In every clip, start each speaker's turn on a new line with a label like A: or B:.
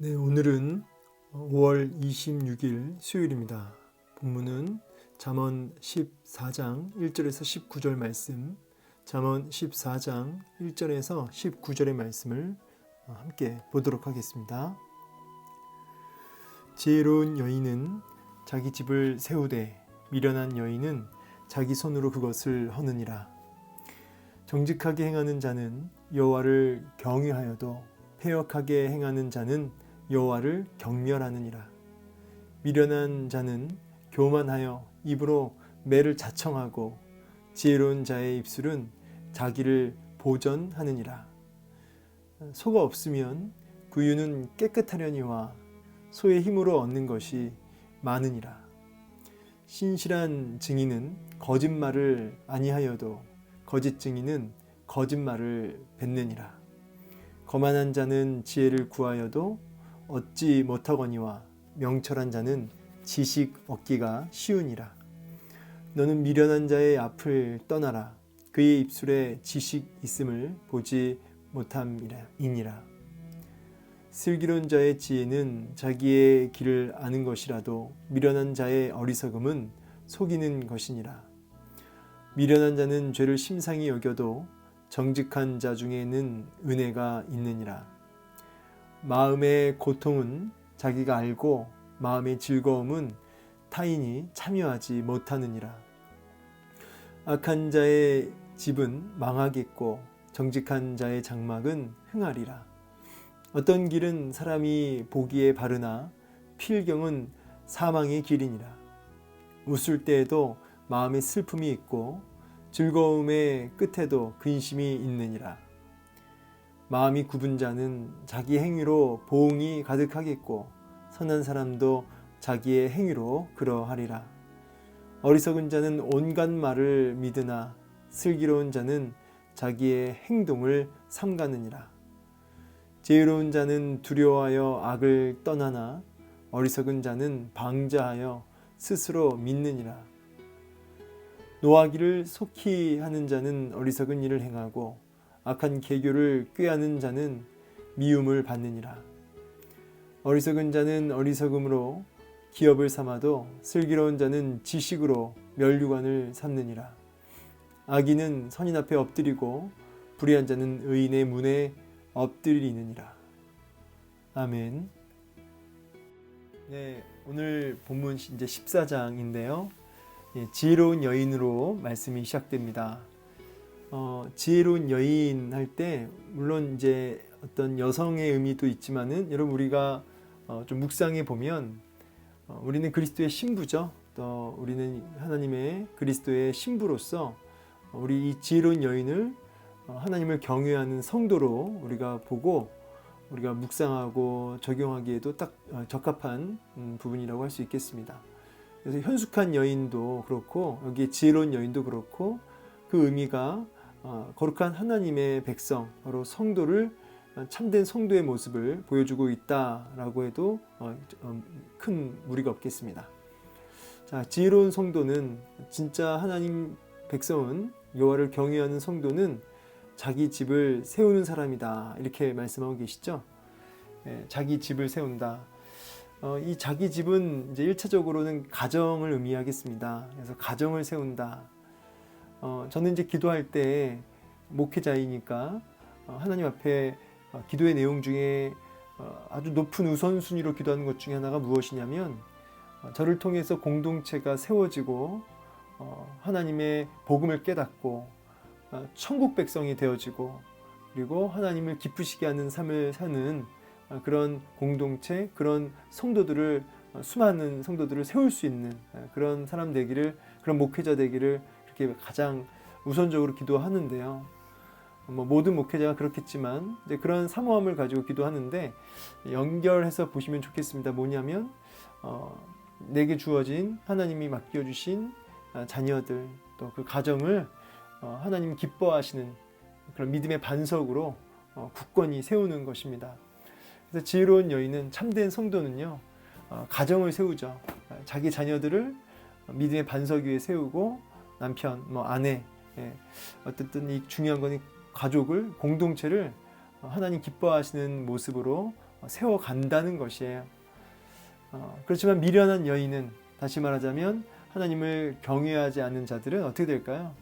A: 네, 오늘은 5월 26일 수요일입니다. 본문은 잠언 14장 1절에서 19절 말씀, 잠언 14장 1절에서 19절의 말씀을 함께 보도록 하겠습니다. 지혜로운 여인은 자기 집을 세우되 미련한 여인은 자기 손으로 그것을 허느니라. 정직하게 행하는 자는 여호와를 경외하여도 패역하게 행하는 자는 여호와를 경멸하느니라. 미련한 자는 교만하여 입으로 매를 자청하고 지혜로운 자의 입술은 자기를 보전하느니라. 소가 없으면 구유는 깨끗하려니와 소의 힘으로 얻는 것이 많으니라. 신실한 증인은 거짓말을 아니하여도 거짓 증인은 거짓말을 뱉느니라. 거만한 자는 지혜를 구하여도 얻지 못하거니와 명철한 자는 지식 얻기가 쉬우니라. 너는 미련한 자의 앞을 떠나라. 그의 입술에 지식 있음을 보지 못함이니라. 슬기로운 자의 지혜는 자기의 길을 아는 것이라도 미련한 자의 어리석음은 속이는 것이니라. 미련한 자는 죄를 심상히 여겨도 정직한 자 중에는 은혜가 있느니라. 마음의 고통은 자기가 알고 마음의 즐거움은 타인이 참여하지 못하느니라. 악한 자의 집은 망하겠고 정직한 자의 장막은 흥하리라. 어떤 길은 사람이 보기에 바르나 필경은 사망의 길이니라. 웃을 때에도 마음에 슬픔이 있고 즐거움의 끝에도 근심이 있느니라. 마음이 굽은 자는 자기 행위로 보응이 가득하겠고 선한 사람도 자기의 행위로 그러하리라. 어리석은 자는 온갖 말을 믿으나 슬기로운 자는 자기의 행동을 삼가느니라. 지혜로운 자는 두려워하여 악을 떠나나 어리석은 자는 방자하여 스스로 믿느니라. 노하기를 속히 하는 자는 어리석은 일을 행하고 악한 계교를 꾀하는 자는 미움을 받느니라. 어리석은 자는 어리석음으로 기업을 삼아도 슬기로운 자는 지식으로 면류관을 삼느니라. 악인은 선인 앞에 엎드리고 불의한 자는 의인의 문에 엎드리느니라. 아멘. 네, 오늘 본문 이제 14장인데요. 지혜로운 여인으로 말씀이 시작됩니다. 지혜로운 여인 할 때 물론 이제 어떤 여성의 의미도 있지만은 여러분 우리가 좀 묵상해 보면 우리는 그리스도의 신부죠. 또 우리는 하나님의 그리스도의 신부로서 우리 이 지혜로운 여인을 하나님을 경외하는 성도로 우리가 보고 우리가 묵상하고 적용하기에도 딱 적합한 부분이라고 할 수 있겠습니다. 그래서 현숙한 여인도 그렇고 여기 지혜로운 여인도 그렇고 그 의미가 거룩한 하나님의 백성, 바로 성도를 참된 성도의 모습을 보여주고 있다라고 해도 큰 무리가 없겠습니다. 자, 지혜로운 성도는 진짜 하나님 백성은 여호와를 경외하는 성도는 자기 집을 세우는 사람이다 이렇게 말씀하고 계시죠. 자기 집을 세운다. 이 자기 집은 이제 1차적으로는 가정을 의미하겠습니다. 그래서 가정을 세운다. 저는 이제 기도할 때 목회자이니까 하나님 앞에 기도의 내용 중에 아주 높은 우선순위로 기도하는 것 중에 하나가 무엇이냐면 저를 통해서 공동체가 세워지고 하나님의 복음을 깨닫고 천국 백성이 되어지고 그리고 하나님을 기쁘시게 하는 삶을 사는 그런 공동체, 그런 성도들을 수많은 성도들을 세울 수 있는 그런 사람 되기를, 그런 목회자 되기를 그렇게 가장 우선적으로 기도하는데요. 모든 목회자가 그렇겠지만 이제 그런 사모함을 가지고 기도하는데 연결해서 보시면 좋겠습니다. 뭐냐면 내게 주어진 하나님이 맡겨주신 자녀들 또 그 가정을 하나님 기뻐하시는 그런 믿음의 반석으로 굳건히 세우는 것입니다. 그래서 지혜로운 여인은 참된 성도는요 가정을 세우죠. 자기 자녀들을 믿음의 반석 위에 세우고 남편, 아내, 어쨌든 이 중요한 건 가족을 공동체를 하나님 기뻐하시는 모습으로 세워간다는 것이에요. 그렇지만 미련한 여인은, 다시 말하자면 하나님을 경외하지 않는 자들은 어떻게 될까요?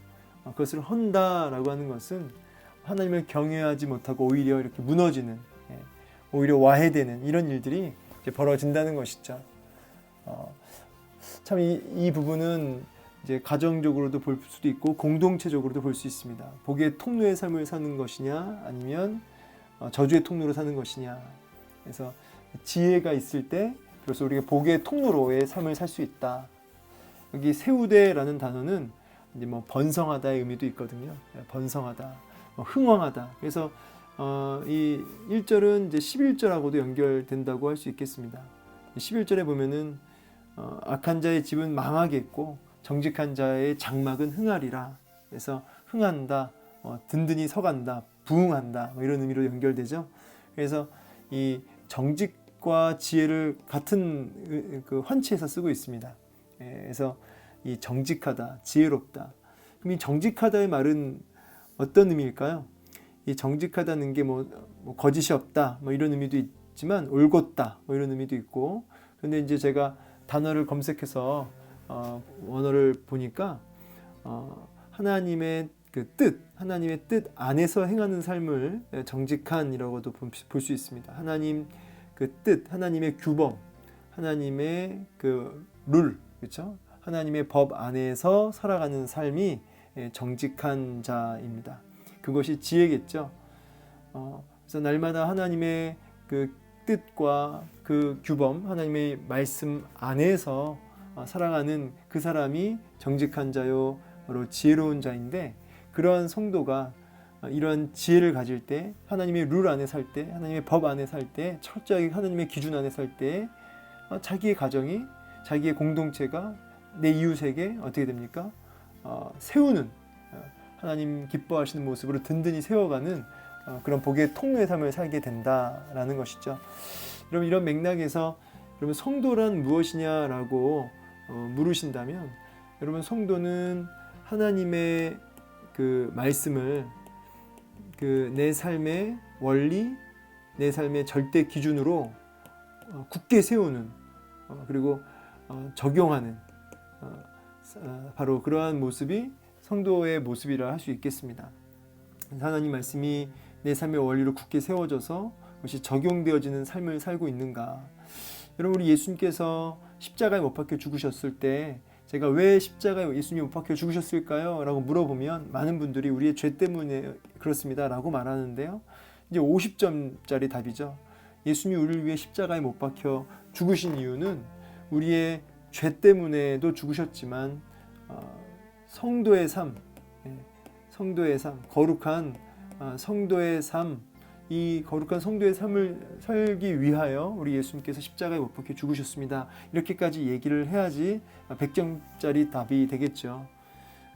A: 그것을 헌다라고 하는 것은 하나님을 경외하지 못하고 오히려 이렇게 무너지는, 오히려 와해되는 이런 일들이 이제 벌어진다는 것이죠. 참 이 부분은 이제 가정적으로도 볼 수도 있고 공동체적으로도 볼 수 있습니다. 복의 통로의 삶을 사는 것이냐, 아니면 저주의 통로로 사는 것이냐. 그래서 지혜가 있을 때 그래서 우리가 복의 통로로의 삶을 살 수 있다. 여기 세우되라는 단어는 이제 뭐 번성하다의 의미도 있거든요. 번성하다, 흥왕하다. 그래서 이 1절은 이제 11절하고도 연결된다고 할 수 있겠습니다. 11절에 보면은 악한 자의 집은 망하겠고 정직한 자의 장막은 흥하리라. 그래서 흥한다, 든든히 서간다, 부흥한다, 뭐 이런 의미로 연결되죠. 그래서 이 정직과 지혜를 같은 그 환치에서 쓰고 있습니다. 그래서 이 정직하다, 지혜롭다. 그럼 이 정직하다의 말은 어떤 의미일까요? 이 정직하다는 게 뭐 거짓이 없다, 뭐 이런 의미도 있지만 올곧다, 뭐 이런 의미도 있고. 근데 이제 제가 단어를 검색해서 원어를 보니까 하나님의 그 뜻, 하나님의 뜻 안에서 행하는 삶을 정직한이라고도 볼 수 있습니다. 하나님 그 뜻, 하나님의 규범, 하나님의 그 룰, 그렇죠? 하나님의 법 안에서 살아가는 삶이 정직한 자입니다. 그것이 지혜겠죠. 그래서 날마다 하나님의 그 뜻과 그 규범, 하나님의 말씀 안에서 살아가는 그 사람이 정직한 자요, 바로 지혜로운 자인데, 그러한 성도가 이런 지혜를 가질 때, 하나님의 룰 안에 살 때, 하나님의 법 안에 살 때, 철저하게 하나님의 기준 안에 살 때, 자기의 가정이, 자기의 공동체가 내 이웃에게 어떻게 됩니까? 세우는, 하나님 기뻐하시는 모습으로 든든히 세워가는 그런 복의 통로의 삶을 살게 된다라는 것이죠. 여러분, 이런 맥락에서 여러분 성도란 무엇이냐라고 물으신다면, 여러분 성도는 하나님의 그 말씀을 그 내 삶의 원리, 내 삶의 절대 기준으로 굳게 세우는, 그리고 적용하는 바로 그러한 모습이 성도의 모습이라 할 수 있겠습니다. 하나님 말씀이 내 삶의 원리로 굳게 세워져서 그것이 적용되어지는 삶을 살고 있는가. 여러분, 우리 예수님께서 십자가에 못 박혀 죽으셨을 때 제가 왜 십자가에 예수님이 못 박혀 죽으셨을까요? 라고 물어보면 많은 분들이 우리의 죄 때문에 그렇습니다 라고 말하는데요, 이제 50점짜리 답이죠. 예수님이 우리를 위해 십자가에 못 박혀 죽으신 이유는 우리의 죄 때문에도 죽으셨지만 성도의 삶, 성도의 삶, 거룩한 성도의 삶, 이 거룩한 성도의 삶을 살기 위하여 우리 예수님께서 십자가에 못 박혀 죽으셨습니다. 이렇게까지 얘기를 해야지 100점짜리 답이 되겠죠.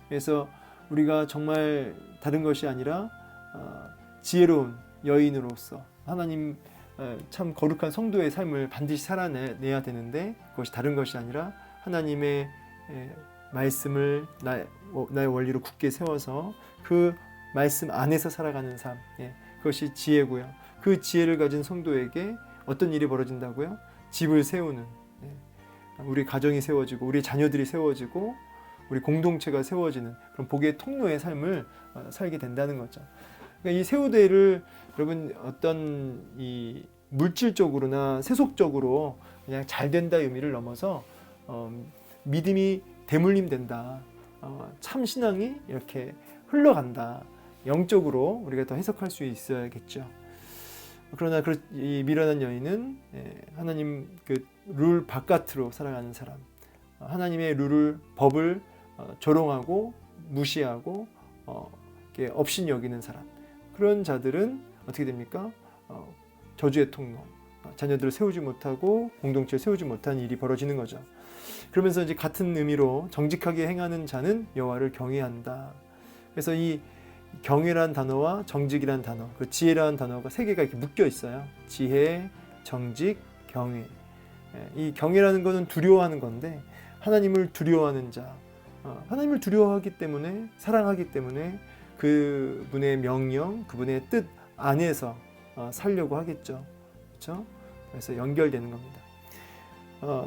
A: 그래서 우리가 정말 다른 것이 아니라 지혜로운 여인으로서 하나님 참 거룩한 성도의 삶을 반드시 살아내야 되는데, 그것이 다른 것이 아니라 하나님의 말씀을 나의 원리로 굳게 세워서 그 말씀 안에서 살아가는 삶, 그것이 지혜고요. 그 지혜를 가진 성도에게 어떤 일이 벌어진다고요? 집을 세우는, 우리 가정이 세워지고 우리 자녀들이 세워지고 우리 공동체가 세워지는 그런 복의 통로의 삶을 살게 된다는 거죠. 그러니까 이 세우대를 여러분 어떤 이 물질적으로나 세속적으로 그냥 잘 된다 의미를 넘어서 믿음이 대물림 된다, 참 신앙이 이렇게 흘러간다, 영적으로 우리가 더 해석할 수 있어야겠죠. 그러나 이 미련한 여인은 하나님 그 룰 바깥으로 살아가는 사람, 하나님의 룰을, 법을 조롱하고 무시하고 업신 여기는 사람, 그런 자들은 어떻게 됩니까? 저주의 통로, 자녀들을 세우지 못하고 공동체를 세우지 못한 일이 벌어지는 거죠. 그러면서 이제 같은 의미로 정직하게 행하는 자는 여호와를 경외한다. 그래서 이 경외란 단어와 정직이란 단어, 그 지혜라는 단어가 세 개가 이렇게 묶여 있어요. 지혜, 정직, 경외. 이 경외라는 것은 두려워하는 건데, 하나님을 두려워하는 자, 하나님을 두려워하기 때문에, 사랑하기 때문에 그분의 명령, 그분의 뜻 안에서 살려고 하겠죠. 그렇죠? 그래서 연결되는 겁니다.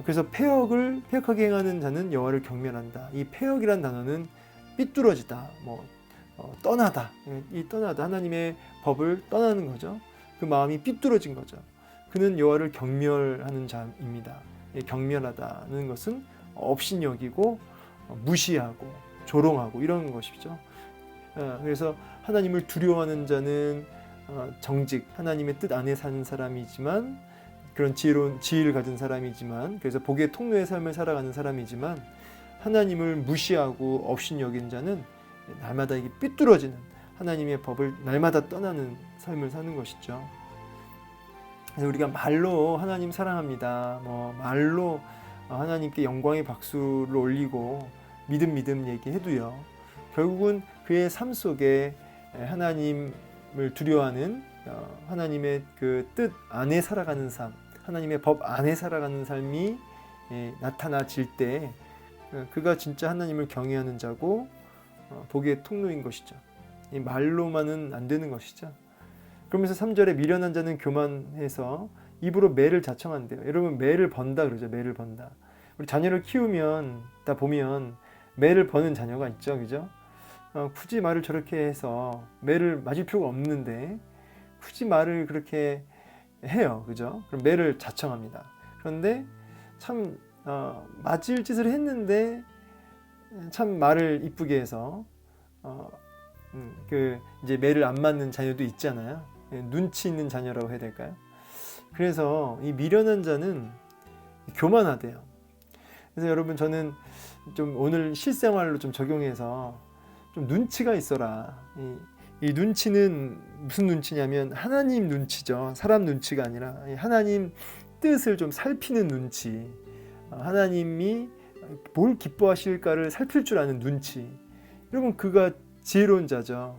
A: 그래서 패역하게 행하는 자는 여호와를 경멸한다. 이 패역이란 단어는 삐뚤어지다, 떠나다. 이 떠나다, 하나님의 법을 떠나는 거죠. 그 마음이 삐뚤어진 거죠. 그는 여호와를 경멸하는 자입니다. 경멸하다는 것은 업신여기고 무시하고 조롱하고 이런 것이죠. 그래서 하나님을 두려워하는 자는 정직, 하나님의 뜻 안에 사는 사람이지만, 그런 지혜를 가진 사람이지만, 그래서 복의 통로의 삶을 살아가는 사람이지만, 하나님을 무시하고 업신여긴 자는 날마다 이게 삐뚤어지는, 하나님의 법을 날마다 떠나는 삶을 사는 것이죠. 그래서 우리가 말로 하나님 사랑합니다, 말로 하나님께 영광의 박수를 올리고 믿음 얘기해도요, 결국은 그의 삶 속에 하나님을 두려워하는, 하나님의 그 뜻 안에 살아가는 삶, 하나님의 법 안에 살아가는 삶이 나타나질 때 그가 진짜 하나님을 경외하는 자고 복의 통로인 것이죠. 이 말로만은 안 되는 것이죠. 그러면서 3절에 미련한 자는 교만해서 입으로 매를 자청한대요. 여러분, 매를 번다 그러죠. 매를 번다. 우리 자녀를 키우면 다 보면 매를 버는 자녀가 있죠, 그죠? 굳이 말을 저렇게 해서 매를 맞을 필요가 없는데 굳이 말을 그렇게 해요, 그죠? 그럼 매를 자청합니다. 그런데 참 맞을 짓을 했는데 참 말을 이쁘게 해서 이제 매를 안 맞는 자녀도 있잖아요. 눈치 있는 자녀라고 해야 될까요? 그래서 이 미련한 자는 교만하대요. 그래서 여러분, 저는 좀 오늘 실생활로 좀 적용해서 좀 눈치가 있어라. 이 눈치는 무슨 눈치냐면 하나님 눈치죠. 사람 눈치가 아니라 하나님 뜻을 좀 살피는 눈치. 하나님이 뭘 기뻐하실까를 살필 줄 아는 눈치. 여러분, 그가 지혜로운 자죠.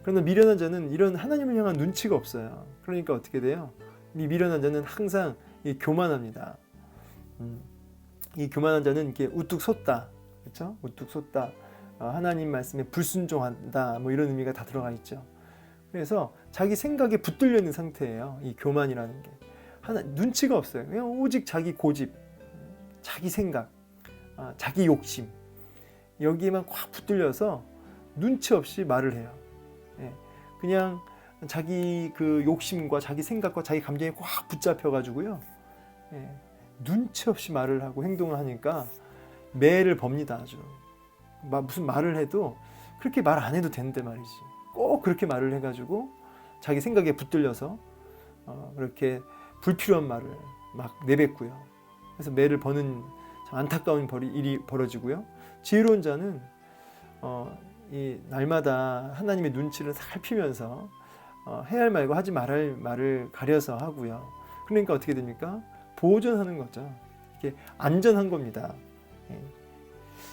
A: 그러나 미련한 자는 이런 하나님을 향한 눈치가 없어요. 그러니까 어떻게 돼요? 이 미련한 자는 항상 교만합니다. 이 교만한 자는 이렇게 우뚝 솟다, 그렇죠? 우뚝 솟다. 하나님 말씀에 불순종한다, 이런 의미가 다 들어가 있죠. 그래서 자기 생각에 붙들려 있는 상태예요. 이 교만이라는 게 눈치가 없어요. 그냥 오직 자기 고집, 자기 생각, 자기 욕심, 여기에만 꽉 붙들려서 눈치 없이 말을 해요. 그냥 자기 그 욕심과 자기 생각과 자기 감정에 꽉 붙잡혀 가지고요, 눈치 없이 말을 하고 행동을 하니까 매를 법니다. 아주 무슨 말을 해도 그렇게 말 안 해도 되는데 말이지, 꼭 그렇게 말을 해가지고 자기 생각에 붙들려서 그렇게 불필요한 말을 막 내뱉고요. 그래서 매를 버는 참 안타까운 일이 벌어지고요. 지혜로운 자는 이 날마다 하나님의 눈치를 살피면서 해야 할 말과 하지 말아야 할 말을 가려서 하고요. 그러니까 어떻게 됩니까? 보존하는 거죠. 이게 안전한 겁니다.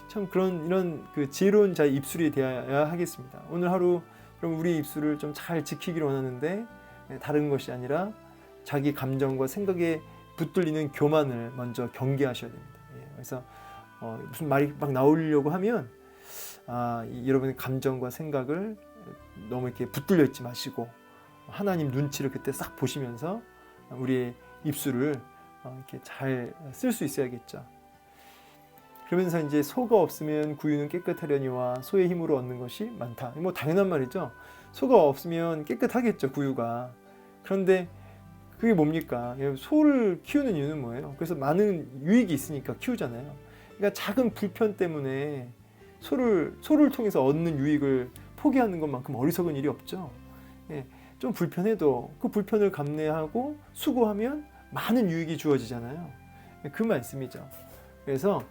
A: 참 이런 그 지혜로운 자의 입술이 되어야 하겠습니다. 오늘 하루 그럼 우리 입술을 좀 잘 지키기를 원하는데 다른 것이 아니라 자기 감정과 생각에 붙들리는 교만을 먼저 경계하셔야 됩니다. 그래서 무슨 말이 막 나오려고 하면 여러분의 감정과 생각을 너무 이렇게 붙들려 있지 마시고 하나님 눈치를 그때 싹 보시면서 우리의 입술을 이렇게 잘 쓸 수 있어야겠죠. 그러면서 이제 소가 없으면 구유는 깨끗하려니와 소의 힘으로 얻는 것이 많다. 당연한 말이죠. 소가 없으면 깨끗하겠죠, 구유가. 그런데 그게 뭡니까? 소를 키우는 이유는 뭐예요? 그래서 많은 유익이 있으니까 키우잖아요. 그러니까 작은 불편 때문에 소를 통해서 얻는 유익을 포기하는 것만큼 어리석은 일이 없죠. 좀 불편해도 그 불편을 감내하고 수고하면 많은 유익이 주어지잖아요. 그 말씀이죠. 그래서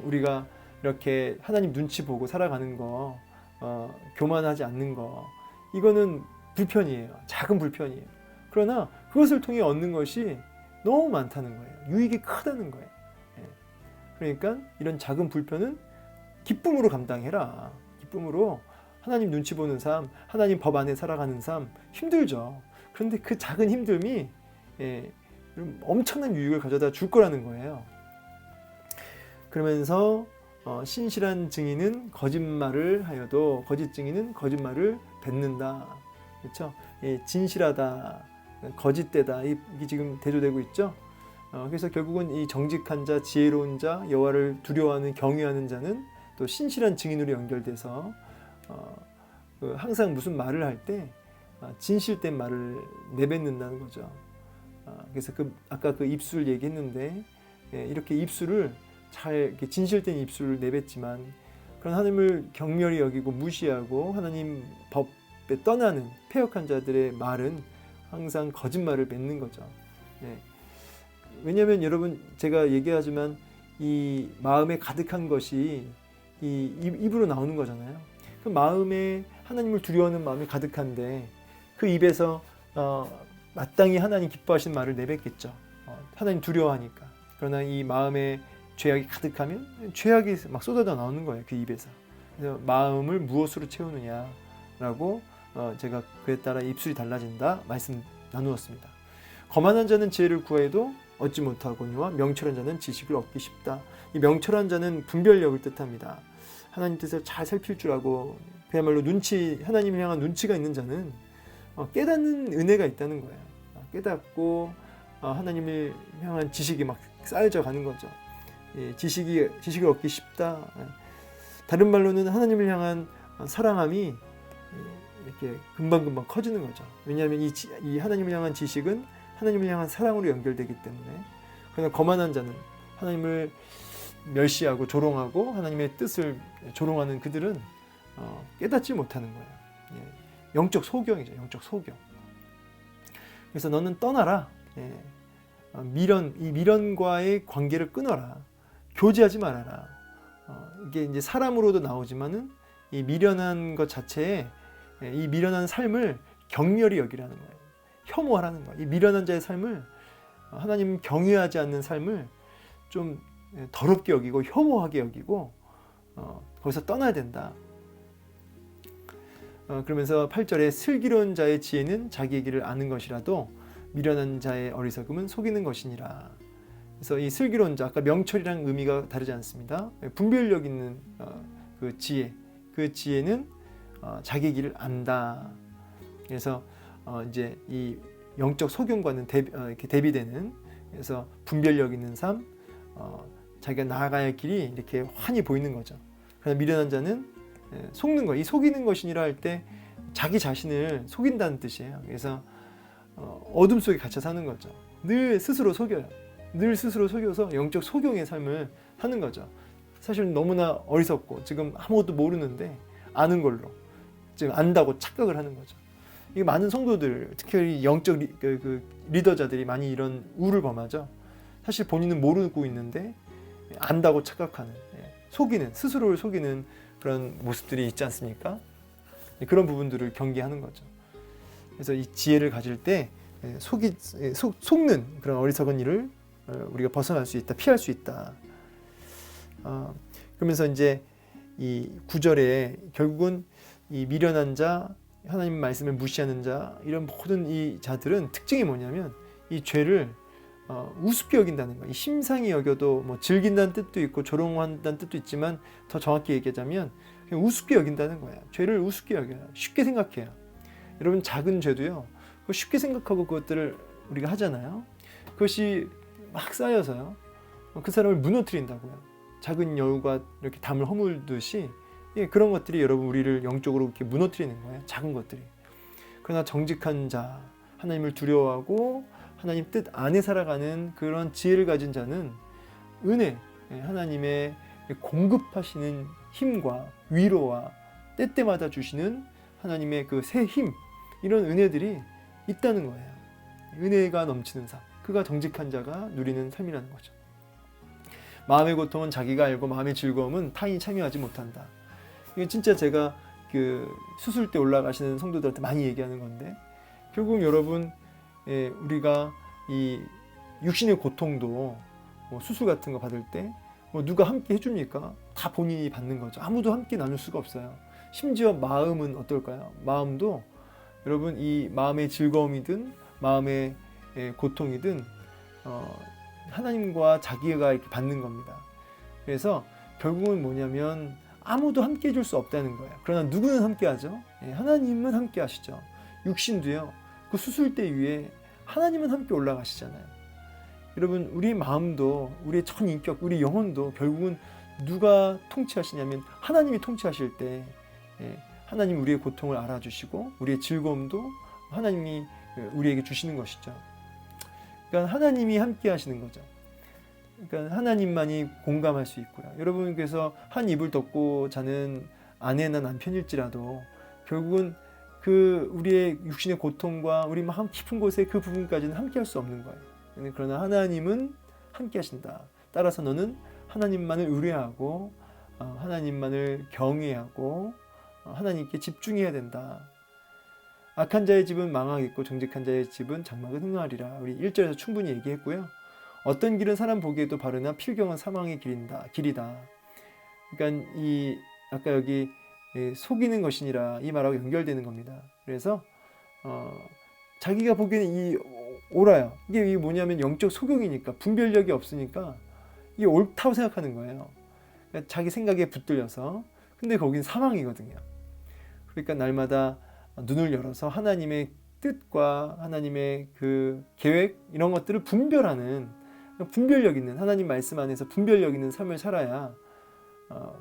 A: 우리가 이렇게 하나님 눈치 보고 살아가는 거, 교만하지 않는 거, 이거는 불편이에요. 작은 불편이에요. 그러나 그것을 통해 얻는 것이 너무 많다는 거예요. 유익이 크다는 거예요. 그러니까 이런 작은 불편은 기쁨으로 감당해라. 기쁨으로 하나님 눈치 보는 삶, 하나님 법 안에 살아가는 삶 힘들죠. 그런데 그 작은 힘듦이 엄청난 유익을 가져다 줄 거라는 거예요. 그러면서 신실한 증인은 거짓말을 하여도 거짓 증인은 거짓말을 뱉는다. 그렇죠? 진실하다. 거짓되다 이게 지금 대조되고 있죠. 그래서 결국은 이 정직한 자, 지혜로운 자, 여호와를 두려워하는 경외하는 자는 또 신실한 증인으로 연결돼서 항상 무슨 말을 할 때 진실된 말을 내뱉는다는 거죠. 그래서 아까 그 입술 얘기했는데 이렇게 입술을 잘 이렇게 진실된 입술을 내뱉지만 그런 하나님을 경멸히 여기고 무시하고 하나님 법에 떠나는 패역한 자들의 말은 항상 거짓말을 맺는 거죠. 왜냐하면 여러분 제가 얘기하지만 이 마음에 가득한 것이 이 입으로 나오는 거잖아요. 그 마음에 하나님을 두려워하는 마음이 가득한데 그 입에서 마땅히 하나님 기뻐하시는 말을 내뱉겠죠. 하나님 두려워하니까. 그러나 이 마음에 죄악이 가득하면 죄악이 막 쏟아져 나오는 거예요. 그 입에서. 그래서 마음을 무엇으로 채우느냐라고 제가 그에 따라 입술이 달라진다 말씀 나누었습니다. 거만한 자는 지혜를 구해도 얻지 못하거니와 명철한 자는 지식을 얻기 쉽다. 이 명철한 자는 분별력을 뜻합니다. 하나님 뜻을 잘 살필 줄 알고 그야말로 하나님을 향한 눈치가 있는 자는 깨닫는 은혜가 있다는 거예요. 깨닫고 하나님을 향한 지식이 막 쌓여져 가는 거죠. 지식을 얻기 쉽다. 다른 말로는 하나님을 향한 사랑함이 이렇게 금방금방 커지는 거죠. 왜냐하면 이 하나님을 향한 지식은 하나님을 향한 사랑으로 연결되기 때문에. 그러나 거만한 자는 하나님을 멸시하고 조롱하고 하나님의 뜻을 조롱하는 그들은 깨닫지 못하는 거예요. 영적 소경이죠. 영적 소경. 그래서 너는 떠나라. 이 미련과의 관계를 끊어라. 교제하지 말아라. 이게 이제 사람으로도 나오지만은 이 미련한 것 자체에 이 미련한 삶을 경멸히 여기라는 거예요. 혐오하라는 거예요. 이 미련한 자의 삶을 하나님 경외하지 않는 삶을 좀 더럽게 여기고 혐오하게 여기고 거기서 떠나야 된다. 그러면서 8절에 슬기로운 자의 지혜는 자기의 길을 아는 것이라도 미련한 자의 어리석음은 속이는 것이니라. 그래서 이 슬기로운 자, 아까 명철이랑 의미가 다르지 않습니다. 분별력 있는 그 지혜, 그 지혜는 자기 길을 안다. 그래서 이제 이 영적 소경과는 이렇게 대비되는, 그래서 분별력 있는 삶, 자기가 나아가야 할 길이 이렇게 환히 보이는 거죠. 그러나 미련한 자는 속는 거, 이 속이는 것이니라 할 때 자기 자신을 속인다는 뜻이에요. 그래서 어둠 속에 갇혀 사는 거죠. 늘 스스로 속여요. 늘 스스로 속여서 영적 소경의 삶을 사는 거죠. 사실 너무나 어리석고 지금 아무것도 모르는데 아는 걸로 지금 안다고 착각을 하는 거죠. 이게 많은 성도들, 특히 영적 리더자들이 많이 이런 우를 범하죠. 사실 본인은 모르고 있는데 안다고 착각하는, 속이는, 스스로를 속이는 그런 모습들이 있지 않습니까? 그런 부분들을 경계하는 거죠. 그래서 이 지혜를 가질 때 속는 그런 어리석은 일을 우리가 벗어날 수 있다, 피할 수 있다. 그러면서 이제 이 9절에 결국은 이 미련한 자, 하나님 말씀을 무시하는 자, 이런 모든 이 자들은 특징이 뭐냐면 이 죄를 우습게 여긴다는 거예요. 심상히 여겨도 뭐 즐긴다는 뜻도 있고 조롱한다는 뜻도 있지만 더 정확히 얘기하자면 그냥 우습게 여긴다는 거예요. 죄를 우습게 여겨요. 쉽게 생각해요. 여러분 작은 죄도요. 쉽게 생각하고 그것들을 우리가 하잖아요. 그것이 막 쌓여서요. 그 사람을 무너뜨린다고요. 작은 여우가 이렇게 담을 허물듯이 그런 것들이 여러분 우리를 영적으로 이렇게 무너뜨리는 거예요. 작은 것들이. 그러나 정직한 자, 하나님을 두려워하고 하나님 뜻 안에 살아가는 그런 지혜를 가진 자는 은혜, 하나님의 공급하시는 힘과 위로와 때때마다 주시는 하나님의 그 새 힘, 이런 은혜들이 있다는 거예요. 은혜가 넘치는 삶, 그가 정직한 자가 누리는 삶이라는 거죠. 마음의 고통은 자기가 알고 마음의 즐거움은 타인이 참여하지 못한다. 이게 진짜 제가 그 수술 때 올라가시는 성도들한테 많이 얘기하는 건데, 결국 여러분 우리가 이 육신의 고통도 뭐 수술 같은 거 받을 때 뭐 누가 함께 해줍니까? 다 본인이 받는 거죠. 아무도 함께 나눌 수가 없어요. 심지어 마음은 어떨까요? 마음도 여러분 이 마음의 즐거움이든 마음의 고통이든 하나님과 자기가 이렇게 받는 겁니다. 그래서 결국은 뭐냐면 아무도 함께 해줄 수 없다는 거예요. 그러나 누구는 함께 하죠? 하나님은 함께 하시죠. 육신도요. 그 수술대 위에 하나님은 함께 올라가시잖아요. 여러분, 우리 마음도, 우리의 전 인격, 우리 영혼도 결국은 누가 통치하시냐면 하나님이 통치하실 때, 하나님 우리의 고통을 알아주시고 우리의 즐거움도 하나님이 우리에게 주시는 것이죠. 그러니까 하나님이 함께 하시는 거죠. 그러니까 하나님만이 공감할 수 있고요. 여러분, 그래서 한 이불 덮고 자는 아내나 남편일지라도 결국은 그 우리의 육신의 고통과 우리 마음 깊은 곳에 그 부분까지는 함께 할 수 없는 거예요. 그러나 하나님은 함께 하신다. 따라서 너는 하나님만을 의뢰하고 하나님만을 경외하고 하나님께 집중해야 된다. 악한 자의 집은 망하겠고 정직한 자의 집은 장막은 흥하리라. 우리 1절에서 충분히 얘기했고요. 어떤 길은 사람 보기에도 바르나 필경은 사망의 길이다. 그러니까 이 아까 여기 속이는 것이니라 이 말하고 연결되는 겁니다. 그래서 자기가 보기에는 이 옳아요. 이게 뭐냐면 영적 소경이니까 분별력이 없으니까 이게 옳다고 생각하는 거예요. 그러니까 자기 생각에 붙들려서. 근데 거긴 사망이거든요. 그러니까 날마다 눈을 열어서 하나님의 뜻과 하나님의 그 계획 이런 것들을 분별하는 분별력 있는 하나님 말씀 안에서 분별력 있는 삶을 살아야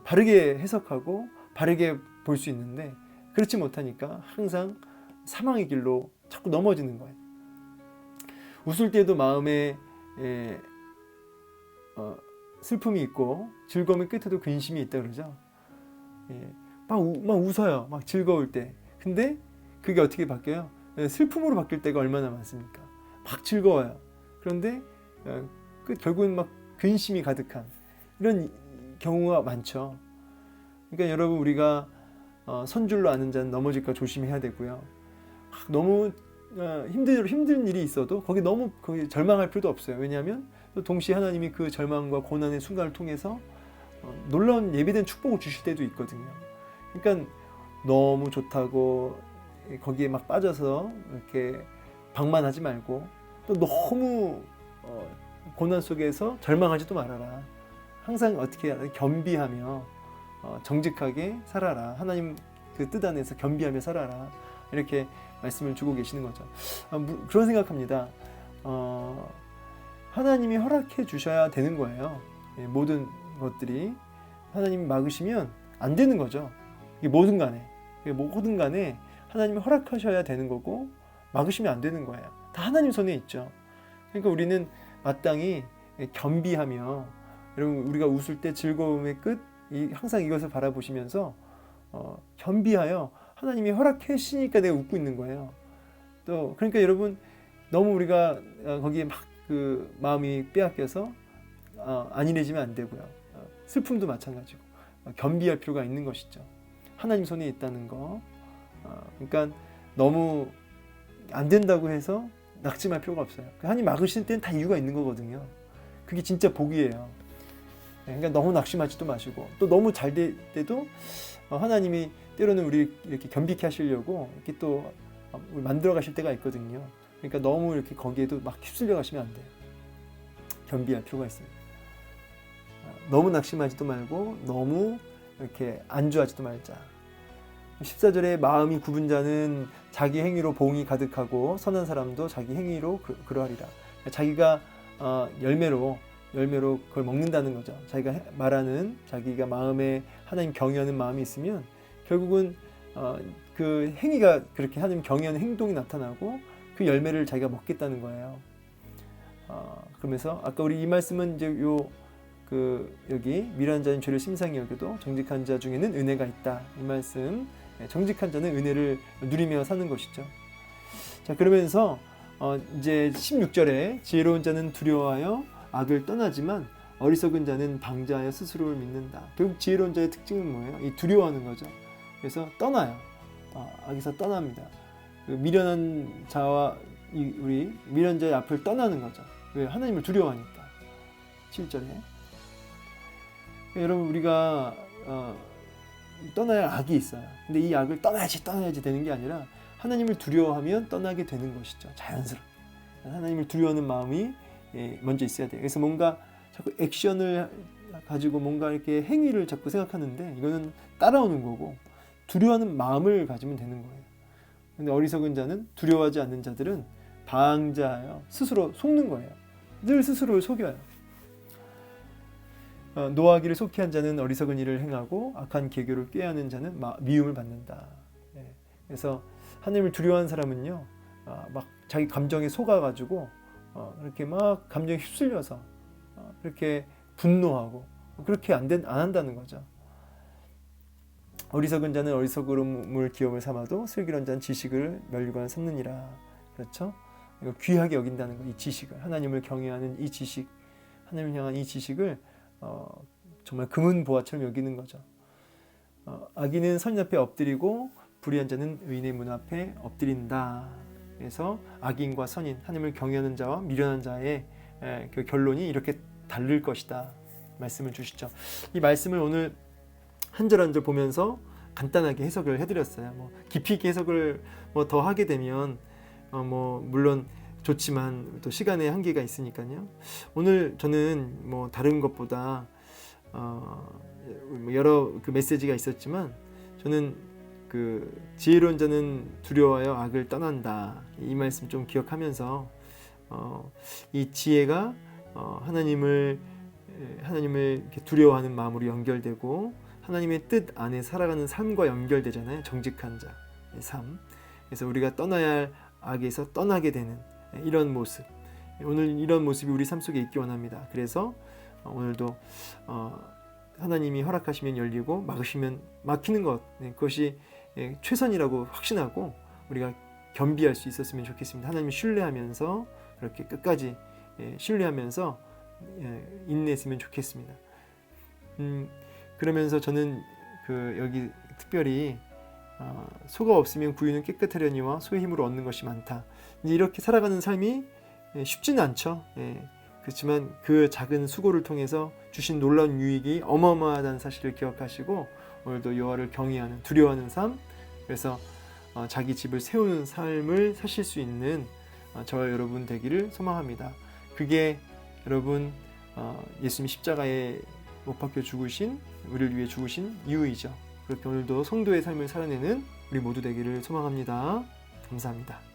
A: 바르게 해석하고 바르게 볼 수 있는데 그렇지 못하니까 항상 사망의 길로 자꾸 넘어지는 거예요. 웃을 때도 마음에 슬픔이 있고 즐거움의 끝에도 근심이 있다 그러죠. 막 웃어요. 막 즐거울 때. 근데 그게 어떻게 바뀌어요? 슬픔으로 바뀔 때가 얼마나 많습니까? 막 즐거워요. 그런데 결국은 막 근심이 가득한 이런 경우가 많죠. 그러니까 여러분, 우리가 선줄로 아는 자는 넘어질까 조심해야 되고요. 너무 힘든 일이 있어도 거기 절망할 필요도 없어요. 왜냐하면 또 동시에 하나님이 그 절망과 고난의 순간을 통해서 놀라운 예비된 축복을 주실 때도 있거든요. 그러니까 너무 좋다고 거기에 막 빠져서 이렇게 방만하지 말고 또 너무 고난 속에서 절망하지도 말아라. 항상 어떻게 해야 돼? 겸비하며 정직하게 살아라. 하나님 그 뜻 안에서 겸비하며 살아라. 이렇게 말씀을 주고 계시는 거죠. 그런 생각합니다. 하나님이 허락해 주셔야 되는 거예요. 모든 것들이 하나님이 막으시면 안 되는 거죠. 뭐든 간에 하나님이 허락하셔야 되는 거고 막으시면 안 되는 거예요. 다 하나님 손에 있죠. 그러니까 우리는 마땅히 겸비하며, 여러분, 우리가 웃을 때 즐거움의 끝, 항상 이것을 바라보시면서 겸비하여 하나님이 허락해 주시니까 내가 웃고 있는 거예요. 또 그러니까 여러분, 너무 우리가 거기에 막 그 마음이 빼앗겨서 안일해지면 안 되고요. 슬픔도 마찬가지고 겸비할 필요가 있는 것이죠. 하나님 손에 있다는 거. 그러니까 너무 안 된다고 해서 낙심할 필요가 없어요. 하나님 막으실 때는 다 이유가 있는 거거든요. 그게 진짜 복이에요. 그러니까 너무 낙심하지도 마시고, 또 너무 잘 될 때도 하나님이 때로는 우리 이렇게 겸비케 하시려고 이렇게 또 만들어 가실 때가 있거든요. 그러니까 너무 이렇게 거기에도 막 휩쓸려 가시면 안 돼요. 겸비할 필요가 있어요. 너무 낙심하지도 말고 너무 이렇게 안주하지도 말자. 14절에 마음이 굽은 자는 자기 행위로 보응이 가득하고 선한 사람도 자기 행위로 그러하리라. 자기가 열매로 그걸 먹는다는 거죠. 자기가 말하는, 자기가 마음에 하나님 경외하는 마음이 있으면 결국은 그 행위가 그렇게 하나님 경외하는 행동이 나타나고 그 열매를 자기가 먹겠다는 거예요. 그러면서 아까 우리 이 말씀은 이제 여기 미련한 자는 죄를 심상히 여겨도 정직한 자 중에는 은혜가 있다. 이 말씀, 정직한 자는 은혜를 누리며 사는 것이죠. 자, 그러면서 이제 16절에 지혜로운 자는 두려워하여 악을 떠나지만 어리석은 자는 방자하여 스스로를 믿는다. 결국 지혜로운 자의 특징은 뭐예요? 이 두려워하는 거죠. 그래서 떠나요. 악에서 떠납니다. 그 미련한 자와 우리 미련한 자의 앞을 떠나는 거죠. 왜? 하나님을 두려워하니까. 7절에. 여러분, 우리가 떠나야 악이 있어요. 근데 이 악을 떠나야지 되는 게 아니라 하나님을 두려워하면 떠나게 되는 것이죠. 자연스럽게. 하나님을 두려워하는 마음이 먼저 있어야 돼요. 그래서 뭔가 자꾸 액션을 가지고 뭔가 이렇게 행위를 자꾸 생각하는데 이거는 따라오는 거고, 두려워하는 마음을 가지면 되는 거예요. 근데 어리석은 자는, 두려워하지 않는 자들은 방자하여 스스로 속는 거예요. 늘 스스로를 속여요. 노하기를 속히 한 자는 어리석은 일을 행하고 악한 계교를 꾀하는 자는 미움을 받는다. 그래서 하나님을 두려워하는 사람은요, 막 자기 감정에 속아가지고 이렇게 막 감정에 휩쓸려서 그렇게 분노하고 그렇게 안 한다는 거죠. 어리석은 자는 어리석음을 기업을 삼아도 슬기로운 자는 지식을 멸류관 삼느니라. 그렇죠? 이거 귀하게 여긴다는 거, 이 지식을, 하나님을 경외하는 이 지식, 하나님을 향한 이 지식을 정말 금은보화처럼 여기는 거죠. 악인은 선인 앞에 엎드리고 불의한 자는 의인의 문 앞에 엎드린다. 그래서 악인과 선인, 하나님을 경외하는 자와 미련한 자의 그 결론이 이렇게 다를 것이다 말씀을 주시죠. 이 말씀을 오늘 한 절 한 절 보면서 간단하게 해석을 해드렸어요. 깊이 있게 해석을 더 하게 되면 물론 좋지만 또 시간의 한계가 있으니까요. 오늘 저는 다른 것보다 여러 그 메시지가 있었지만 저는 그 지혜로운 자는 두려워하여 악을 떠난다, 이 말씀 좀 기억하면서 이 지혜가 하나님을 이렇게 두려워하는 마음으로 연결되고 하나님의 뜻 안에 살아가는 삶과 연결되잖아요. 정직한 자의 삶. 그래서 우리가 떠나야 할 악에서 떠나게 되는 이런 모습, 오늘 이런 모습이 우리 삶 속에 있기 원합니다. 그래서 오늘도 하나님이 허락하시면 열리고 막으시면 막히는 것, 그것이 최선이라고 확신하고 우리가 겸비할 수 있었으면 좋겠습니다. 하나님을 신뢰하면서 그렇게 끝까지 신뢰하면서 인내했으면 좋겠습니다. 그러면서 저는 여기 특별히 소가 없으면 구유는 깨끗하려니와 소의 힘으로 얻는 것이 많다. 이제 이렇게 살아가는 삶이 쉽지는 않죠. 그렇지만 그 작은 수고를 통해서 주신 놀라운 유익이 어마어마하다는 사실을 기억하시고 오늘도 여호와를 경외하는, 두려워하는 삶, 그래서 자기 집을 세우는 삶을 사실 수 있는 저와 여러분 되기를 소망합니다. 그게 여러분 예수님이 십자가에 못 박혀 죽으신, 우리를 위해 죽으신 이유이죠. 그렇게 오늘도 성도의 삶을 살아내는 우리 모두 되기를 소망합니다. 감사합니다.